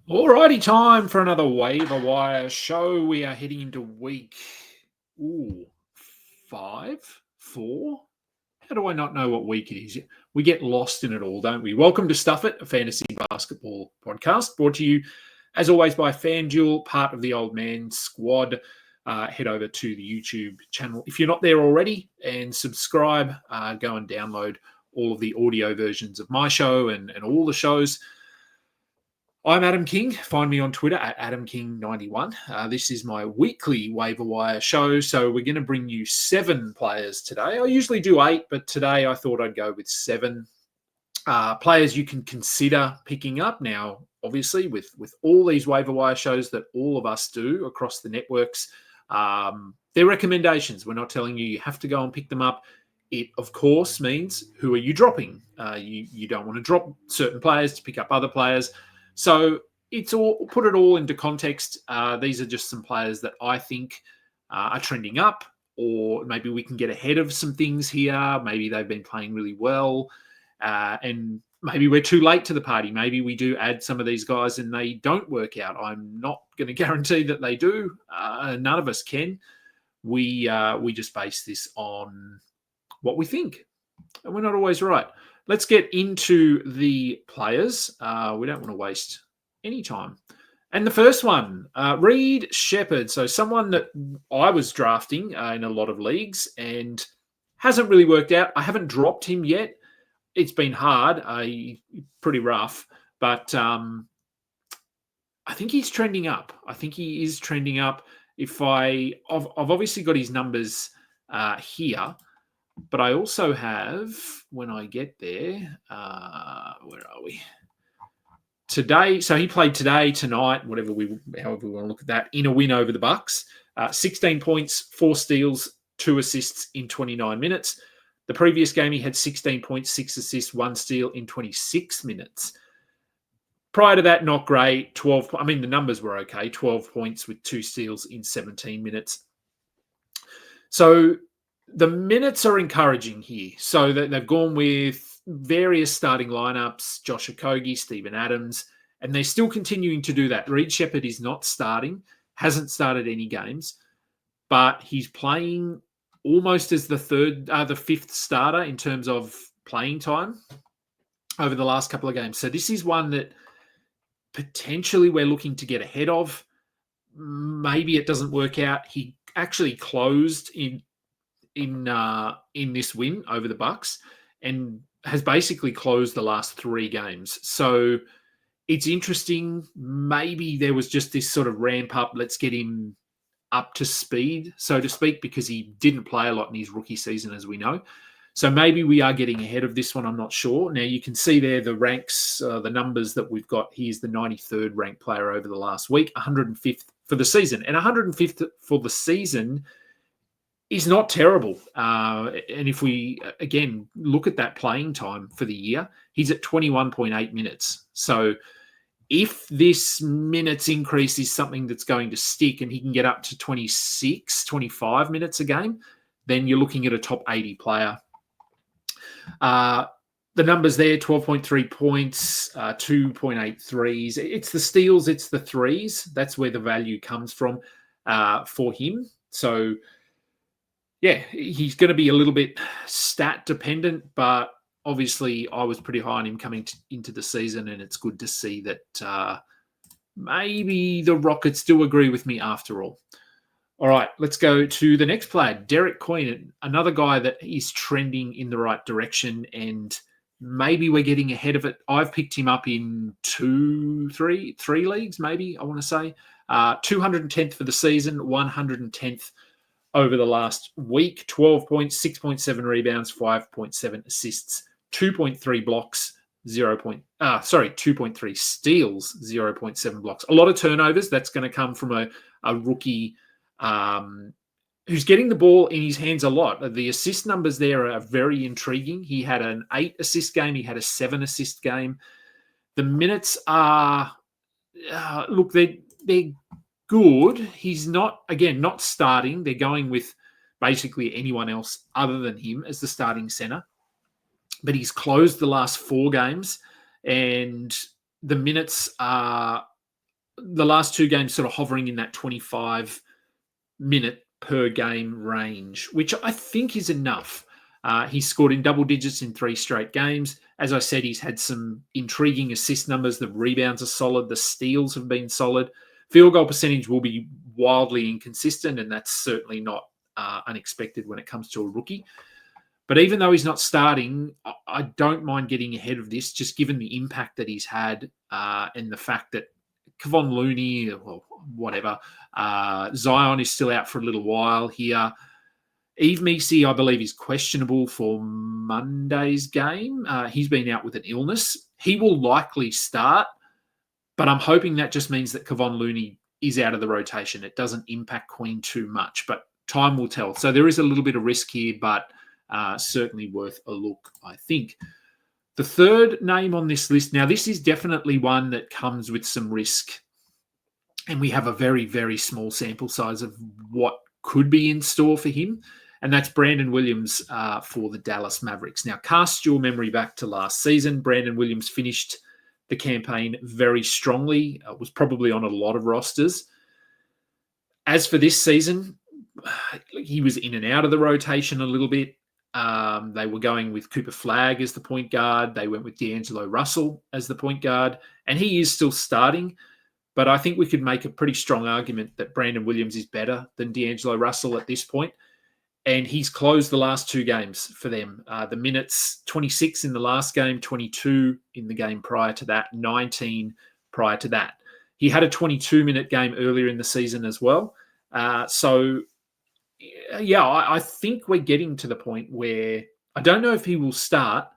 Alrighty, time for another Waiver Wire show. We are heading into week 5, 4. How do I not know what week it is? We get lost in it all, don't we? Welcome to Stuff It, a fantasy basketball podcast brought to you, as always, by FanDuel, part of the Old Man Squad. Head over to the YouTube channel if you're not there already and subscribe. Go and download all of the audio versions of my show and all the shows. I'm Adam King. Find me on Twitter at AdamKing91. This is my weekly Waiver Wire show. So we're going to bring you 7 players today. I usually do 8, but today I thought I'd go with 7 players you can consider picking up. Now, obviously, with all these Waiver Wire shows that all of us do across the networks, they're recommendations. We're not telling you have to go and pick them up. It, of course, means who are you dropping? You don't want to drop certain players to pick up other players. So it's all put it all into context. These are just some players that I think are trending up, or maybe we can get ahead of some things here. Maybe they've been playing really well, and maybe we're too late to the party. Maybe we do add some of these guys and they don't work out. I'm not going to guarantee that they do. None of us can. We just base this on what we think, and we're not always right. Let's get into the players. We don't want to waste any time. And the first one, Reed Sheppard. So someone that I was drafting in a lot of leagues and hasn't really worked out. I haven't dropped him yet. It's been hard, pretty rough. But I think he's trending up. I think he is trending up. I've obviously got his numbers here. But I also have, when I get there, where are we? Today, so he played today, tonight, however we want to look at that, in a win over the Bucks. 16 points, 4 steals, 2 assists in 29 minutes. The previous game, he had 16 points, 6 assists, 1 steal in 26 minutes. Prior to that, not great. The numbers were okay. 12 points with 2 steals in 17 minutes. So the minutes are encouraging here. So they've gone with various starting lineups, Josh Okogie, Steven Adams, and they're still continuing to do that. Reed Sheppard is not starting, hasn't started any games, but he's playing almost as the 5th starter in terms of playing time over the last couple of games. So this is one that potentially we're looking to get ahead of. Maybe it doesn't work out. He actually closed in this win over the Bucks and has basically closed the last 3 games. So it's interesting. Maybe there was just this sort of ramp up. Let's get him up to speed, so to speak, because he didn't play a lot in his rookie season, as we know. So maybe we are getting ahead of this one. I'm not sure. Now you can see there the ranks, the numbers that we've got. He's the 93rd ranked player over the last week, 105th for the season. And 105th for the season is not terrible. And if we, again, look at that playing time for the year, he's at 21.8 minutes. So if this minutes increase is something that's going to stick and he can get up to 26, 25 minutes a game, then you're looking at a top 80 player. The numbers there, 12.3 points, 2.8 threes. It's the steals, it's the threes. That's where the value comes from for him. So yeah, he's going to be a little bit stat dependent, but obviously I was pretty high on him coming into the season, and it's good to see that maybe the Rockets do agree with me after all. All right, let's go to the next player, Derek Coyne, another guy that is trending in the right direction, and maybe we're getting ahead of it. I've picked him up in 3 leagues, maybe, I want to say. 210th for the season, 110th over the last week. 12 points, 6.7 rebounds, 5.7 assists, 2.3 blocks, 2.3 steals, 0.7 blocks. A lot of turnovers. That's going to come from a rookie who's getting the ball in his hands a lot. The assist numbers there are very intriguing. He had an 8 assist game. He had a 7 assist game. The minutes are, they're good. He's not starting. They're going with basically anyone else other than him as the starting center. But he's closed the last 4 games, and the minutes are the last two games sort of hovering in that 25-minute per game range, which I think is enough. He's scored in double digits in 3 straight games. As I said, he's had some intriguing assist numbers. The rebounds are solid. The steals have been solid. Field goal percentage will be wildly inconsistent, and that's certainly not unexpected when it comes to a rookie. But even though he's not starting, I don't mind getting ahead of this, just given the impact that he's had and the fact that Kevon Looney, well, whatever, Zion is still out for a little while here. Yves Missi, I believe, is questionable for Monday's game. He's been out with an illness. He will likely start, but I'm hoping that just means that Kevon Looney is out of the rotation. It doesn't impact Queen too much, but time will tell. So there is a little bit of risk here, but certainly worth a look, I think. The third name on this list, now this is definitely one that comes with some risk, and we have a very, very small sample size of what could be in store for him, and that's Brandon Williams for the Dallas Mavericks. Now, cast your memory back to last season. Brandon Williams finished the campaign very strongly, was probably on a lot of rosters. As for this season, he was in and out of the rotation a little bit. They were going with Cooper Flagg as the point guard. They went with D'Angelo Russell as the point guard, and he is still starting. But I think we could make a pretty strong argument that Brandon Williams is better than D'Angelo Russell at this point. And he's closed the last 2 games for them. The minutes, 26 in the last game, 22 in the game prior to that, 19 prior to that. He had a 22-minute game earlier in the season as well. I think we're getting to the point where I don't know if he will start,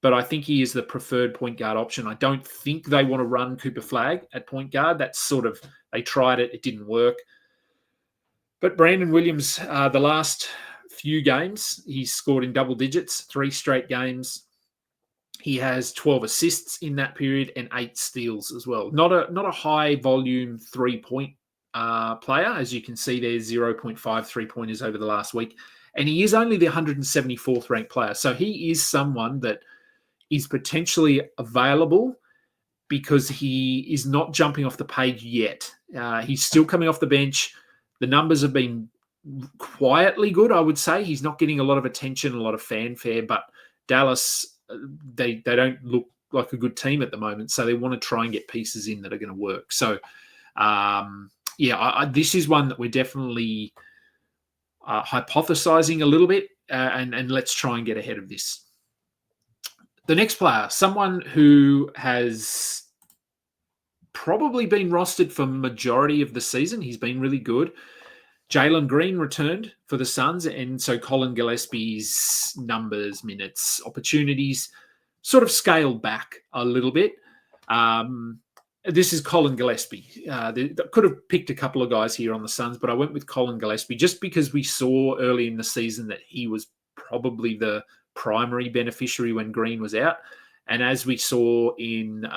but I think he is the preferred point guard option. I don't think they want to run Cooper Flagg at point guard. That's sort of, they tried it, it didn't work. But Brandon Williams, the last few games, he's scored in double digits, 3 straight games. He has 12 assists in that period and 8 steals as well. Not a high volume 3-point player. As you can see, there's 0.5 3-pointers over the last week. And he is only the 174th ranked player. So he is someone that is potentially available because he is not jumping off the page yet. He's still coming off the bench. The numbers have been quietly good, I would say. He's not getting a lot of attention, a lot of fanfare, but Dallas, they don't look like a good team at the moment. So they want to try and get pieces in that are going to work. So, this is one that we're definitely hypothesizing a little bit, and let's try and get ahead of this. The next player, someone who has probably been rostered for majority of the season. He's been really good. Jalen Green returned for the Suns, and so Collin Gillespie's numbers, minutes, opportunities sort of scaled back a little bit. This is Collin Gillespie. Could have picked a couple of guys here on the Suns, but I went with Collin Gillespie just because we saw early in the season that he was probably the primary beneficiary when Green was out. And as we saw in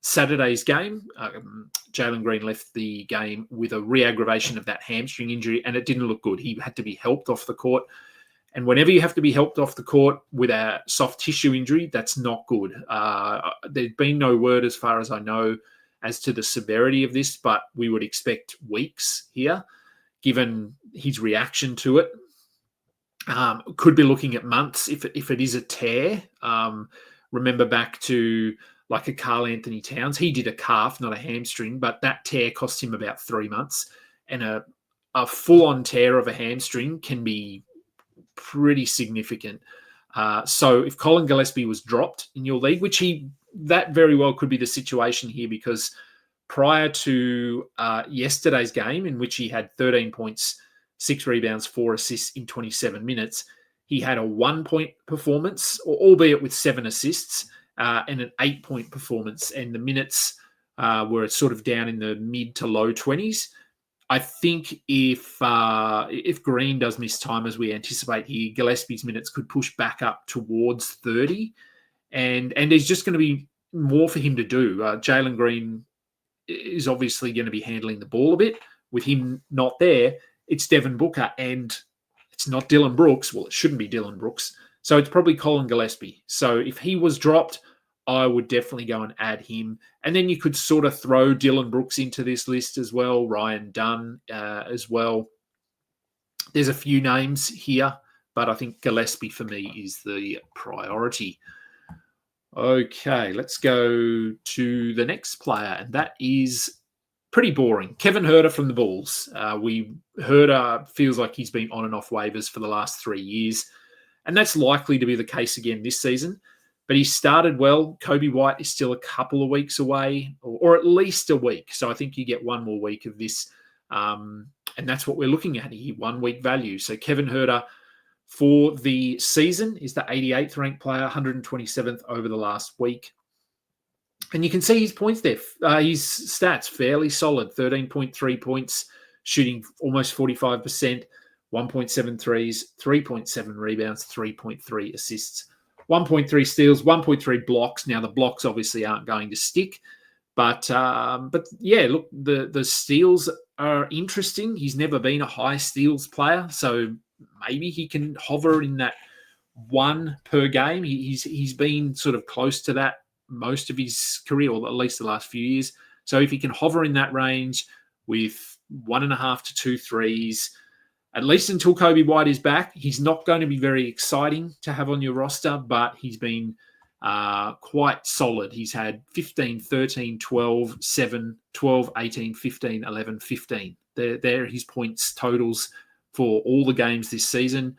Saturday's game, Jalen Green left the game with a re-aggravation of that hamstring injury, and it didn't look good. He had to be helped off the court. And whenever you have to be helped off the court with a soft tissue injury, that's not good. There's been no word, as far as I know, as to the severity of this, but we would expect weeks here, given his reaction to it. Could be looking at months if it is a tear. Remember back to like a Karl Anthony Towns. He did a calf, not a hamstring, but that tear cost him about 3 months. And a full-on tear of a hamstring can be pretty significant. So if Collin Gillespie was dropped in your league, that very well could be the situation here, because prior to yesterday's game, in which he had 13 points, 6 rebounds, 4 assists in 27 minutes, he had a 1-point performance, albeit with 7 assists, and an 8-point performance. And the minutes were sort of down in the mid to low 20s. I think if Green does miss time, as we anticipate here, Gillespie's minutes could push back up towards 30. And there's just going to be more for him to do. Jalen Green is obviously going to be handling the ball a bit. With him not there, it's Devin Booker, and it's not Dylan Brooks. Well, it shouldn't be Dylan Brooks. So it's probably Collin Gillespie. So if he was dropped, I would definitely go and add him. And then you could sort of throw Dylan Brooks into this list as well, Ryan Dunn as well. There's a few names here, but I think Gillespie for me is the priority. Okay, let's go to the next player, and that is pretty boring. Kevin Huerter from the Bulls. Huerter feels like he's been on and off waivers for the last 3 years, and that's likely to be the case again this season. But he started well. Kobe White is still a couple of weeks away, or at least a week. So I think you get one more week of this, and that's what we're looking at here, 1 week value. So Kevin Huerter for the season is the 88th ranked player, 127th over the last week. And you can see his points there. His stats, fairly solid. 13.3 points, shooting almost 45%, 1.7 threes, 3.7 rebounds, 3.3 assists, 1.3 steals, 1.3 blocks. Now, the blocks obviously aren't going to stick. But yeah, look, the steals are interesting. He's never been a high steals player, so maybe he can hover in that 1 per game. He's been sort of close to that most of his career, or at least the last few years. So if he can hover in that range with 1.5 to 2 threes, at least until Kobe White is back, he's not going to be very exciting to have on your roster, but he's been quite solid. He's had 15, 13, 12, 7, 12, 18, 15, 11, 15. They're his points totals for all the games this season,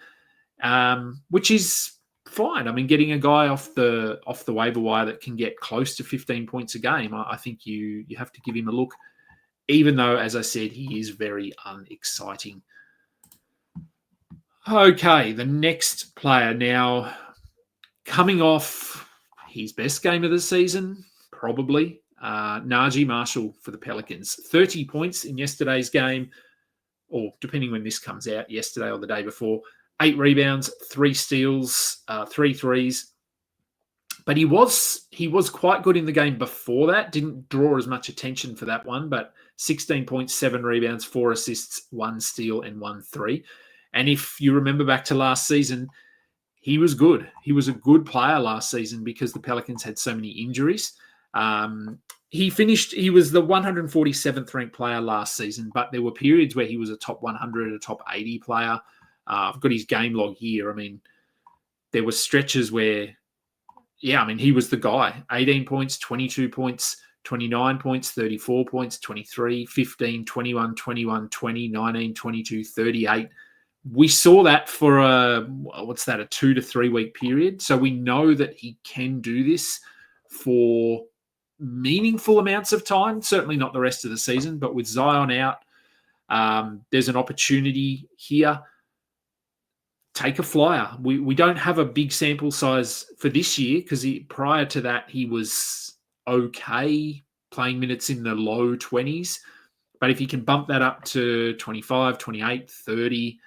which is fine. I mean, getting a guy off the waiver wire that can get close to 15 points a game, I think you have to give him a look, even though, as I said, he is very unexciting. Okay, the next player now, coming off his best game of the season, probably, Naji Marshall for the Pelicans. 30 points in yesterday's game, or depending when this comes out, yesterday or the day before. 8 rebounds, 3 steals, 3 threes. But he was quite good in the game before that. Didn't draw as much attention for that one, but 16 points, 7 rebounds, 4 assists, 1 steal, and 1 3. And if you remember back to last season, he was good. He was a good player last season because the Pelicans had so many injuries. He was the 147th ranked player last season, but there were periods where he was a top 100, a top 80 player. I've got his game log here. I mean, there were stretches where, he was the guy. 18 points, 22 points, 29 points, 34 points, 23, 15, 21, 21, 20, 19, 22, 38. We saw that for a 2 to 3 week period. So we know that he can do this for meaningful amounts of time, certainly not the rest of the season, but with Zion out, there's an opportunity here. Take a flyer. We don't have a big sample size for this year because prior to that, he was okay, playing minutes in the low 20s. But if he can bump that up to 25, 28, 30,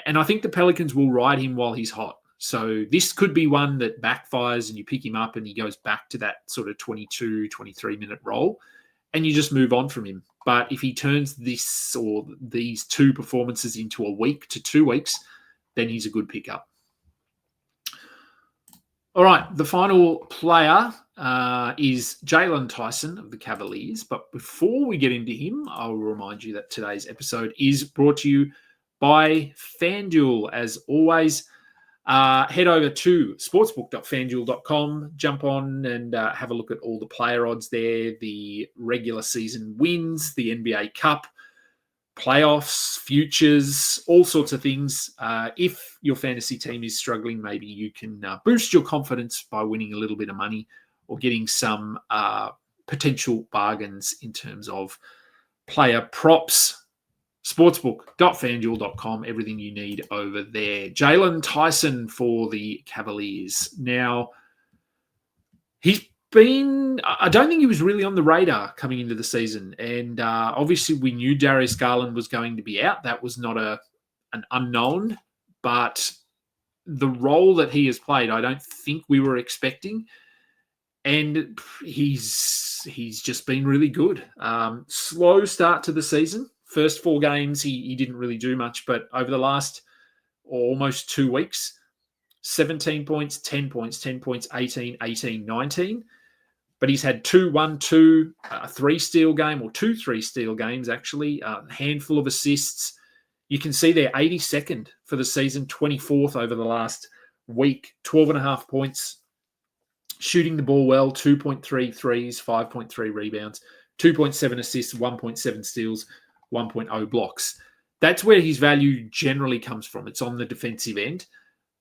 and I think the Pelicans will ride him while he's hot. So this could be one that backfires and you pick him up and he goes back to that sort of 22, 23-minute role and you just move on from him. But if he turns this or these 2 performances into a week to 2 weeks, then he's a good pickup. All right, the final player is Jaylon Tyson of the Cavaliers. But before we get into him, I'll remind you that today's episode is brought to you by FanDuel. As always, head over to sportsbook.fanduel.com, jump on and have a look at all the player odds there, the regular season wins, the NBA Cup, playoffs, futures, all sorts of things. If your fantasy team is struggling, maybe you can boost your confidence by winning a little bit of money or getting some potential bargains in terms of player props. Sportsbook.fanduel.com, everything you need over there. Jaylon Tyson for the Cavaliers. Now, I don't think he was really on the radar coming into the season. And obviously we knew Darius Garland was going to be out. That was not an unknown. But the role that he has played, I don't think we were expecting. And he's just been really good. Slow start to the season. First 4 games, he didn't really do much. But over the last almost 2 weeks, 17 points, 10 points, 10 points, 18, 18, 19. But he's had 2 1-2, a 3-steal game, or 2 3-steal games, actually, a handful of assists. You can see they're 82nd for the season, 24th over the last week, 12.5 points, shooting the ball well, 2.3 threes, 5.3 rebounds, 2.7 assists, 1.7 steals, 1.0 blocks. That's where his value generally comes from. It's on the defensive end.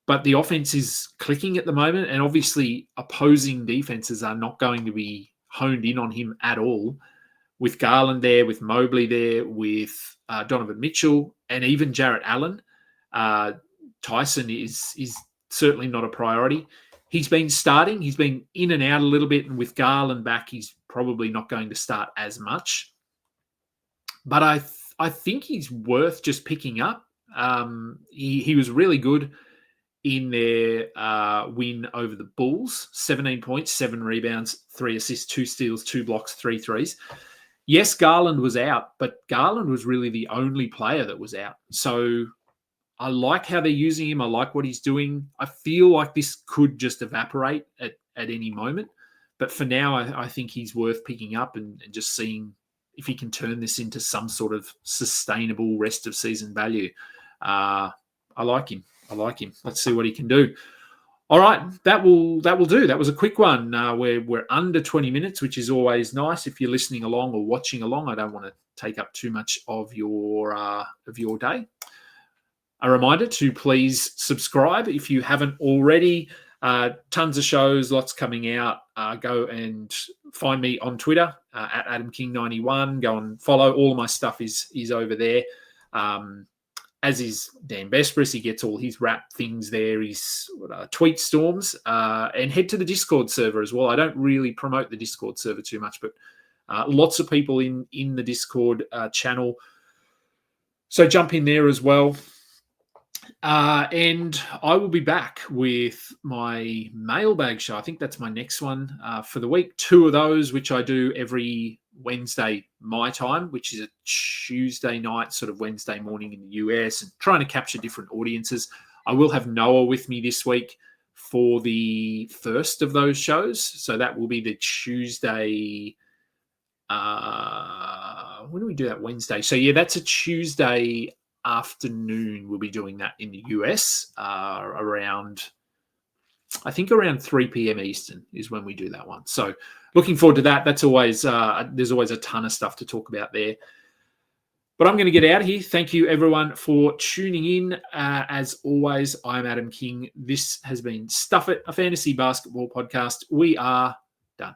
But the offense is clicking at the moment, and obviously opposing defenses are not going to be honed in on him at all. With Garland there, with Mobley there, with Donovan Mitchell, and even Jarrett Allen, Tyson is certainly not a priority. He's been starting. He's been in and out a little bit, and with Garland back, he's probably not going to start as much. But I think he's worth just picking up. He was really good in their win over the Bulls. 17 points, 7 rebounds, 3 assists, 2 steals, 2 blocks, 3 threes. Yes, Garland was out, but Garland was really the only player that was out. So I like how they're using him. I like what he's doing. I feel like this could just evaporate at any moment. But for now, I think he's worth picking up and just seeing if he can turn this into some sort of sustainable rest of season value. I like him. Let's see what he can do. All right, that will do. That was a quick one. We're under 20 minutes, which is always nice if you're listening along or watching along. I don't want to take up too much of your day. A reminder to please subscribe if you haven't already. Tons of shows, lots coming out. Go and find me on Twitter at AdamKing91. Go and follow. All of my stuff is over there. As is Dan Vespris, he gets all his rap things there, his tweet storms, and head to the Discord server as well. I don't really promote the Discord server too much, but lots of people in the Discord channel. So jump in there as well. And I will be back with my mailbag show. I think that's my next one for the week. 2 of those, which I do every Wednesday my time, which is a Tuesday night, sort of Wednesday morning in the US, and trying to capture different audiences. I will have Noah with me this week for the first of those shows. So that will be the Tuesday. When do we do that? Wednesday. So yeah, that's a Tuesday afternoon. We'll be doing that in the US around 3 p.m. Eastern is when we do that one. So looking forward to that. That's always there's always a ton of stuff to talk about there. But I'm going to get out of here. Thank you, everyone, for tuning in. As always, I'm Adam King. This has been Stuff It, a fantasy basketball podcast. We are done.